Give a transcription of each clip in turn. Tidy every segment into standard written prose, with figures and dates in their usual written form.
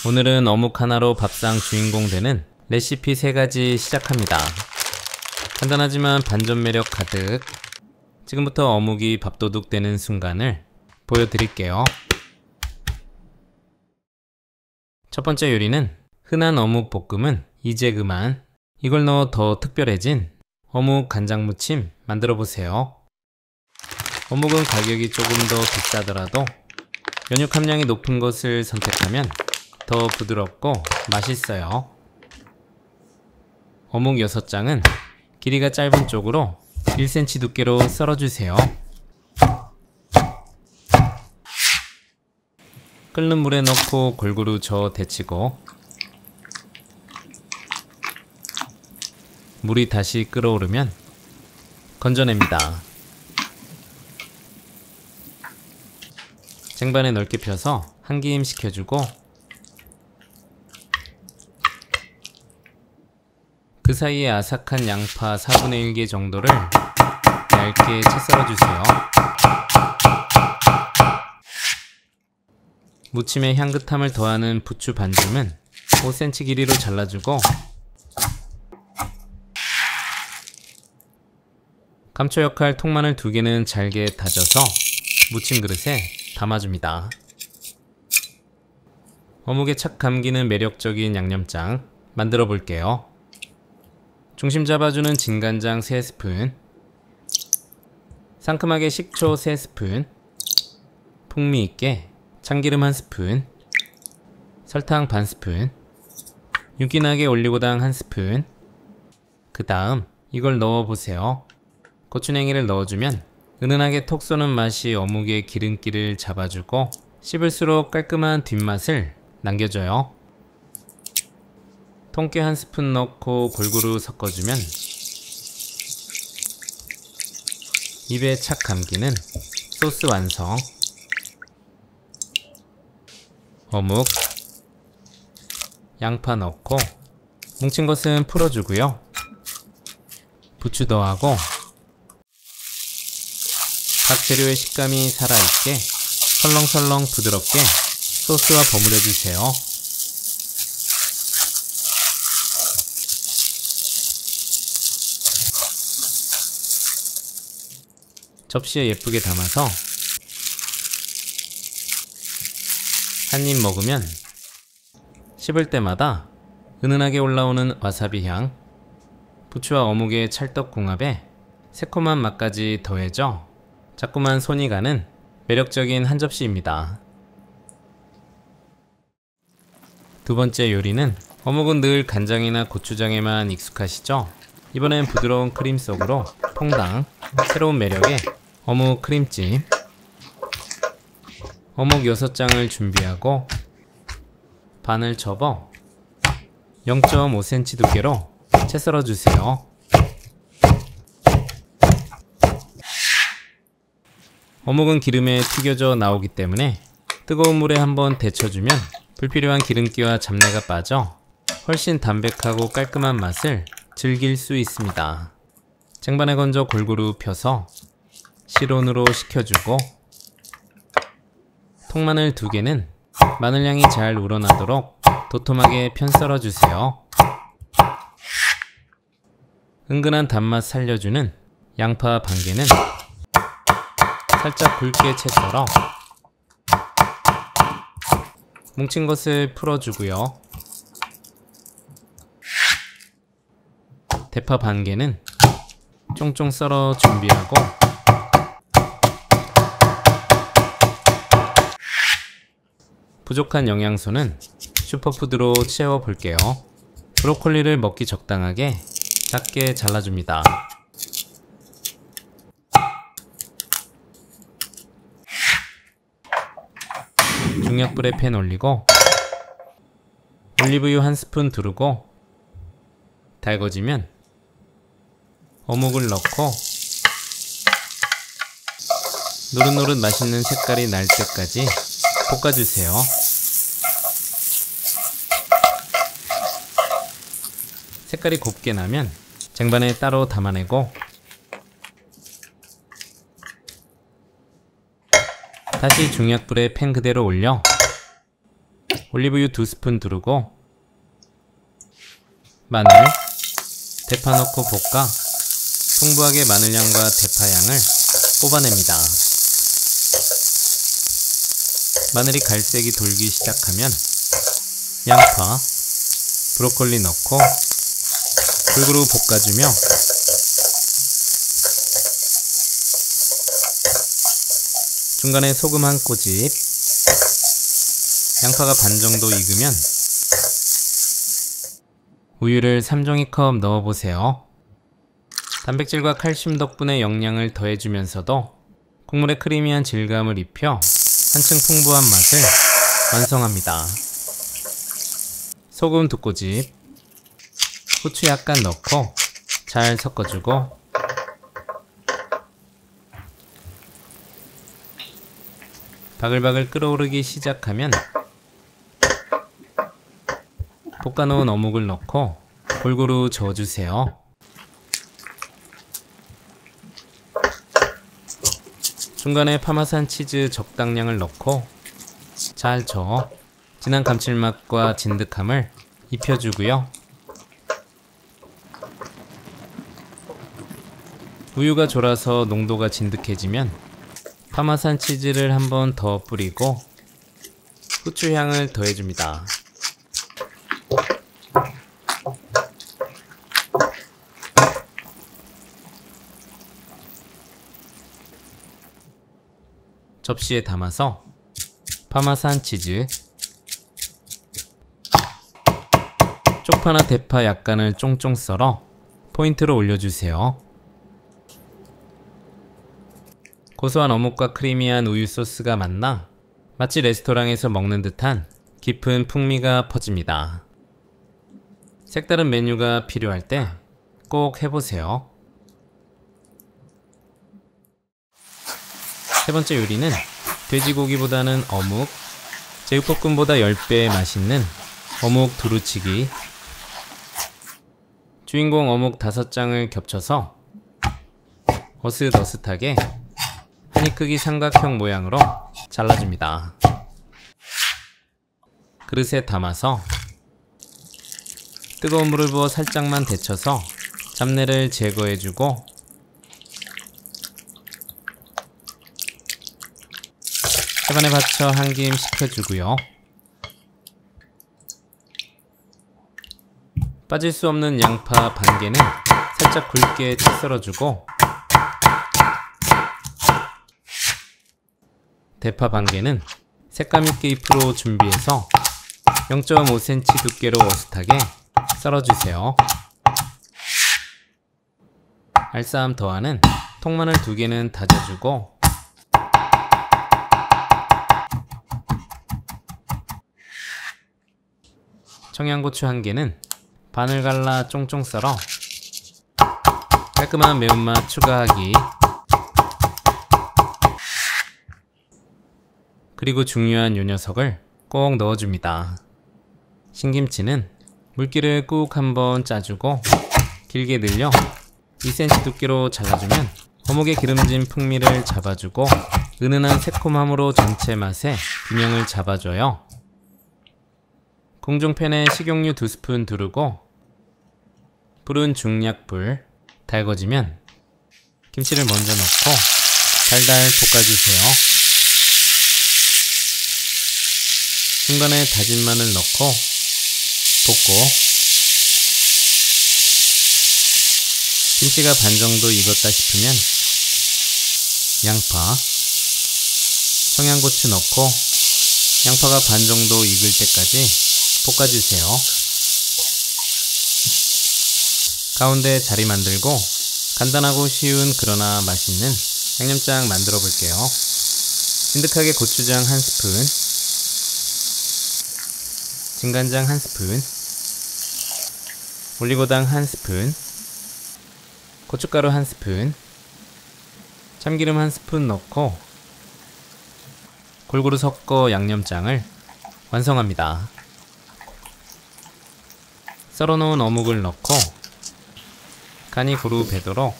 오늘은 어묵 하나로 밥상 주인공 되는 레시피 3가지 시작합니다. 간단하지만 반전 매력 가득. 지금부터 어묵이 밥도둑 되는 순간을 보여드릴게요. 첫 번째 요리는 흔한 어묵 볶음은 이제 그만. 이걸 넣어 더 특별해진 어묵 간장무침 만들어 보세요. 어묵은 가격이 조금 더 비싸더라도 연육 함량이 높은 것을 선택하면 더 부드럽고 맛있어요. 어묵 6장은 길이가 짧은 쪽으로 1cm 두께로 썰어주세요. 끓는 물에 넣고 골고루 저어 데치고 물이 다시 끓어오르면 건져냅니다. 쟁반에 넓게 펴서 한기임 식혀주고 그 사이에 아삭한 양파 4분의 1개 정도를 얇게 채 썰어주세요. 무침의 향긋함을 더하는 부추 반죽은 5cm 길이로 잘라주고 감초 역할 통마늘 2개는 잘게 다져서 무침 그릇에 담아줍니다. 어묵에 착 감기는 매력적인 양념장 만들어 볼게요. 중심 잡아주는 진간장 3스푼, 상큼하게 식초 3스푼, 풍미 있게 참기름 1스푼, 설탕 반스푼, 윤기나게 올리고당 1스푼. 그 다음 이걸 넣어보세요. 고추냉이를 넣어주면 은은하게 톡 쏘는 맛이 어묵의 기름기를 잡아주고 씹을수록 깔끔한 뒷맛을 남겨줘요. 통깨 1스푼 넣고 골고루 섞어주면 입에 착 감기는 소스 완성. 어묵, 양파 넣고 뭉친 것은 풀어주고요. 부추 더하고 각 재료의 식감이 살아있게 설렁설렁 부드럽게 소스와 버무려주세요. 접시에 예쁘게 담아서 한 입 먹으면 씹을 때마다 은은하게 올라오는 와사비 향, 부추와 어묵의 찰떡궁합에 새콤한 맛까지 더해져 자꾸만 손이 가는 매력적인 한 접시입니다. 두 번째 요리는 어묵은 늘 간장이나 고추장에만 익숙하시죠? 이번엔 부드러운 크림 속으로 퐁당, 새로운 매력의 어묵 크림찜. 어묵 6장을 준비하고 반을 접어 0.5cm 두께로 채 썰어주세요. 어묵은 기름에 튀겨져 나오기 때문에 뜨거운 물에 한번 데쳐주면 불필요한 기름기와 잡내가 빠져 훨씬 담백하고 깔끔한 맛을 즐길 수 있습니다. 쟁반에 건져 골고루 펴서 실온으로 식혀주고 통마늘 2개는 마늘향이 잘 우러나도록 도톰하게 편 썰어주세요. 은근한 단맛 살려주는 양파 반개는 살짝 굵게 채 썰어 뭉친 것을 풀어주고요. 대파 반개는 쫑쫑 썰어 준비하고 부족한 영양소는 슈퍼푸드로 채워볼게요. 브로콜리를 먹기 적당하게 작게 잘라줍니다. 중약불에 팬 올리고 올리브유 1스푼 두르고 달궈지면 어묵을 넣고 노릇노릇 맛있는 색깔이 날 때까지 볶아주세요. 색깔이 곱게 나면 쟁반에 따로 담아내고 다시 중약불에 팬 그대로 올려 올리브유 2스푼 두르고 마늘, 대파 넣고 볶아 풍부하게 마늘향과 대파향을 뽑아냅니다. 마늘이 갈색이 돌기 시작하면 양파, 브로콜리 넣고 골고루 볶아주며 중간에 소금 한 꼬집, 양파가 반 정도 익으면 우유를 3종이컵 넣어보세요. 단백질과 칼슘 덕분에 영양을 더해주면서도 국물에 크리미한 질감을 입혀 한층 풍부한 맛을 완성합니다. 소금 2꼬집, 후추 약간 넣고 잘 섞어주고 바글바글 끓어오르기 시작하면 볶아놓은 어묵을 넣고 골고루 저어주세요. 중간에 파마산 치즈 적당량을 넣고 잘 저어 진한 감칠맛과 진득함을 입혀주고요. 우유가 졸아서 농도가 진득해지면 파마산 치즈를 한 번 더 뿌리고 후추 향을 더해줍니다. 접시에 담아서 파마산 치즈, 쪽파나 대파 약간을 쫑쫑 썰어 포인트로 올려주세요. 고소한 어묵과 크리미한 우유 소스가 만나 마치 레스토랑에서 먹는 듯한 깊은 풍미가 퍼집니다. 색다른 메뉴가 필요할 때 꼭 해보세요. 세 번째 요리는 돼지고기보다는 어묵, 제육볶음보다 10배 맛있는 어묵 두루치기. 주인공 어묵 5장을 겹쳐서 어슷어슷하게 한입 크기 삼각형 모양으로 잘라줍니다. 그릇에 담아서 뜨거운 물을 부어 살짝만 데쳐서 잡내를 제거해주고 세반에 받쳐 한 김 식혀주고요. 빠질 수 없는 양파 반 개는 살짝 굵게 채 썰어주고 대파 반 개는 색감 있게 잎으로 준비해서 0.5cm 두께로 어슷하게 썰어주세요. 알싸함 더하는 통마늘 2개는 다져주고 청양고추 1개는 반을 갈라 쫑쫑 썰어 깔끔한 매운맛 추가하기. 그리고 중요한 요 녀석을 꼭 넣어줍니다. 신김치는 물기를 꾹 한번 짜주고 길게 늘려 2cm 두께로 잘라주면 어묵의 기름진 풍미를 잡아주고 은은한 새콤함으로 전체 맛의 균형을 잡아줘요. 공중팬에 식용유 2스푼 두르고 불은 중약불, 달궈지면 김치를 먼저 넣고 달달 볶아주세요. 중간에 다진 마늘 넣고 볶고 김치가 반 정도 익었다 싶으면 양파, 청양고추 넣고 양파가 반 정도 익을 때까지 볶아주세요. 가운데 자리 만들고 간단하고 쉬운 그러나 맛있는 양념장 만들어 볼게요. 진득하게 고추장 1스푼, 진간장 1스푼, 올리고당 1스푼, 고춧가루 1스푼, 참기름 1스푼 넣고 골고루 섞어 양념장을 완성합니다. 썰어놓은 어묵을 넣고 간이 고루 배도록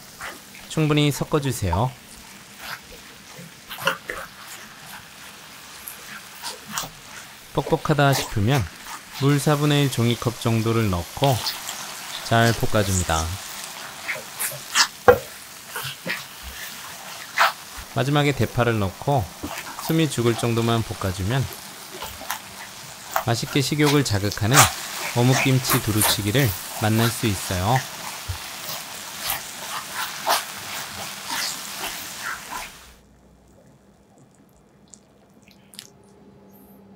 충분히 섞어주세요. 뻑뻑하다 싶으면 물 4분의 1 종이컵 정도를 넣고 잘 볶아줍니다. 마지막에 대파를 넣고 숨이 죽을 정도만 볶아주면 맛있게 식욕을 자극하는 어묵김치 두루치기를 만날 수 있어요.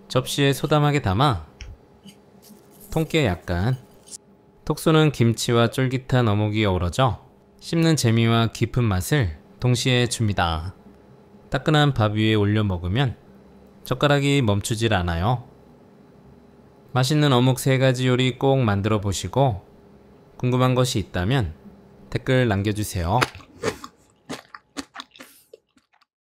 접시에 소담하게 담아 통깨 약간, 톡 쏘는 김치와 쫄깃한 어묵이 어우러져 씹는 재미와 깊은 맛을 동시에 줍니다. 따끈한 밥 위에 올려 먹으면 젓가락이 멈추질 않아요. 맛있는 어묵 3가지 요리 꼭 만들어 보시고 궁금한 것이 있다면 댓글 남겨주세요.